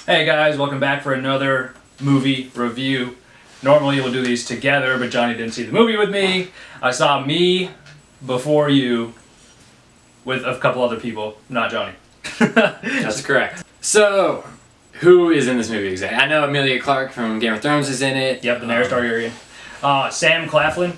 Hey guys, welcome back for another movie review. Normally we'll do these together, but Johnny didn't see the movie with me. I saw Me Before You with a couple other people, not Johnny. That's correct. So, who is in this movie exactly? I know Emilia Clarke from Game of Thrones is in it. Yep, Daenerys Targaryen. Sam Claflin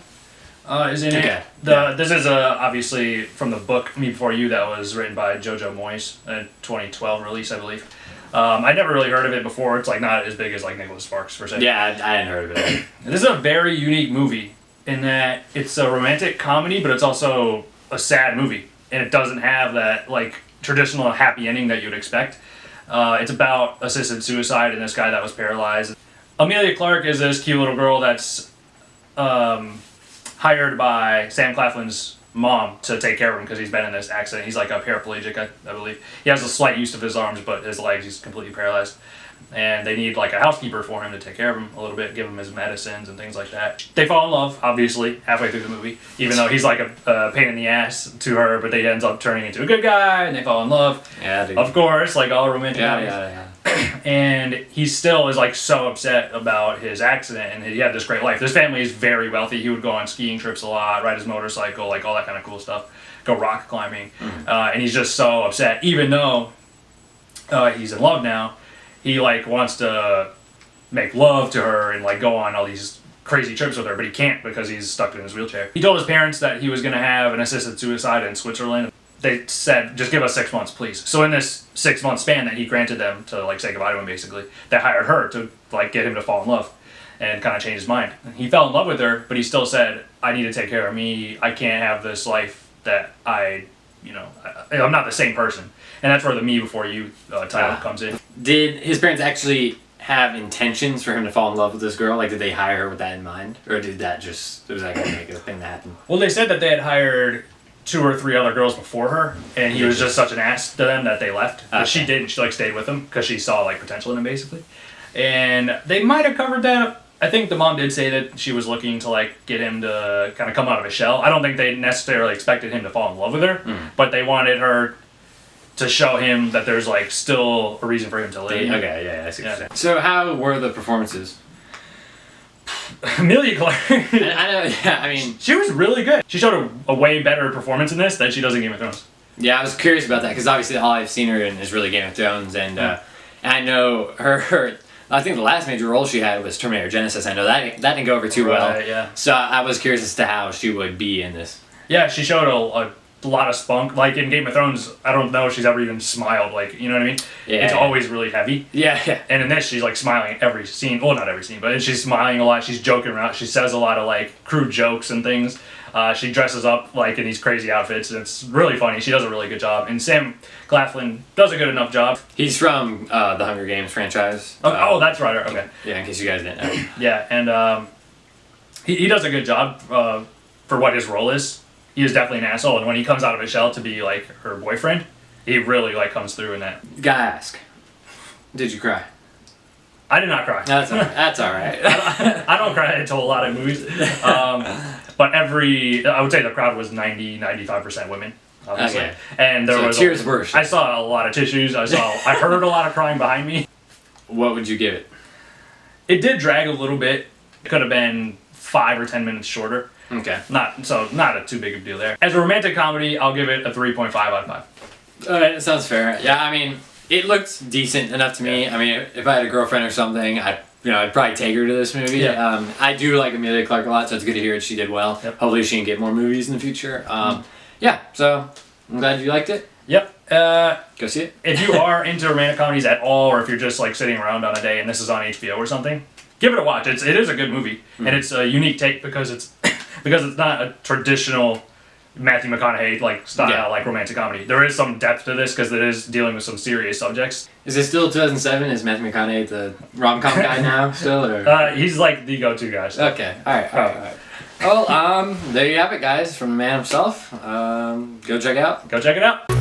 is in Okay. it. This is obviously from the book Me Before You that was written by Jojo Moyes, a 2012 release, I believe. I never really heard of it before. It's like not as big as like Nicholas Sparks per se. Yeah, I hadn't heard of it. This is a very unique movie in that it's a romantic comedy, but it's also a sad movie, and it doesn't have that like traditional happy ending that you'd expect. It's about assisted suicide and this guy that was paralyzed. Emilia Clarke is this cute little girl that's hired by Sam Claflin's mom to take care of him because he's been in this accident. He's like a paraplegic, I believe. He has a slight use of his arms, but his legs, he's completely paralyzed. And they need like a housekeeper for him to take care of him a little bit, give him his medicines and things like that. They fall in love, obviously, halfway through the movie, even though he's like a pain in the ass to her, but they ends up turning into a good guy and they fall in love. Yeah, dude. Of course, like all romantic comedies. Yeah. And he still is like so upset about his accident, and he had this great life. This family is very wealthy. He would go on skiing trips a lot, ride his motorcycle, like all that kind of cool stuff, go rock climbing. And he's just so upset, even though he's in love now. He like wants to make love to her and like go on all these crazy trips with her, but he can't because he's stuck in his wheelchair. He told his parents that he was going to have an assisted suicide in Switzerland. They said, just give us 6 months, please. So in this 6 month span that he granted them to like say goodbye to him, basically, they hired her to like get him to fall in love and kind of change his mind. He fell in love with her, but he still said, I need to take care of me. I can't have this life that I'm not the same person. And that's where the Me Before You title comes in. Did his parents actually have intentions for him to fall in love with this girl? Like, did they hire her with that in mind? Or was that gonna make a thing that happened? Well, they said that they had hired 2 or 3 other girls before her, and he was just such an ass to them that they left. But she didn't. She like stayed with him because she saw like potential in him, basically. And they might have covered that. I think the mom did say that she was looking to like get him to kind of come out of his shell. I don't think they necessarily expected him to fall in love with her, but they wanted her to show him that there's like still a reason for him to live. Okay, yeah, I see what you're saying. So how were the performances? Emilia Clarke. I know, yeah, I mean, she was really good. She showed a way better performance in this than she does in Game of Thrones. yeah, I was curious about that because obviously all I've seen her in is really Game of Thrones, and I know her. I think the last major role she had was Terminator Genesis. I know that didn't go over too well. Yeah. So I was curious as to how she would be in this. Yeah, she showed a lot of spunk. Like in Game of Thrones, I don't know if she's ever even smiled. Like, you know what I mean? Yeah. It's always really heavy. Yeah. And in this, she's like smiling at every scene. Well, not every scene, but she's smiling a lot. She's joking around. She says a lot of like crude jokes and things. She dresses up like in these crazy outfits, and it's really funny. She does a really good job. And Sam Claflin does a good enough job. He's from the Hunger Games franchise. Oh, that's right. Okay. Yeah, in case you guys didn't know. Yeah, and he does a good job for what his role is. He is definitely an asshole, and when he comes out of his shell to be like her boyfriend, he really like comes through in that. Gotta ask, did you cry? I did not cry. That's all right. That's all right. I don't cry into a lot of movies, but I would say the crowd was 95% women, obviously, Okay. and there was tears were shed. I saw a lot of tissues. I heard a lot of crying behind me. What would you give it? It did drag a little bit. It could have been 5 or 10 minutes shorter. Okay. Not a too big of a deal there. As a romantic comedy, I'll give it a 3.5 out of 5. All right, that sounds fair. Yeah, I mean, it looked decent enough to me. I mean, if I had a girlfriend or something, I'd probably take her to this movie. Yeah. I do like Emilia Clarke a lot, so it's good to hear that she did well. Yep. Hopefully she can get more movies in the future. Yeah, so I'm glad you liked it. Yep. Go see it. If you are into romantic comedies at all, or if you're just like sitting around on a day and this is on HBO or something, give it a watch. It is a good movie, and it's a unique take because it's not a traditional Matthew McConaughey like style like romantic comedy. There is some depth to this because it is dealing with some serious subjects. Is it still 2007? Is Matthew McConaughey the rom-com guy now still? Or? He's like the go-to guy. So. Okay. All right. Well, there you have it, guys, from the man himself. Go check it out. Go check it out.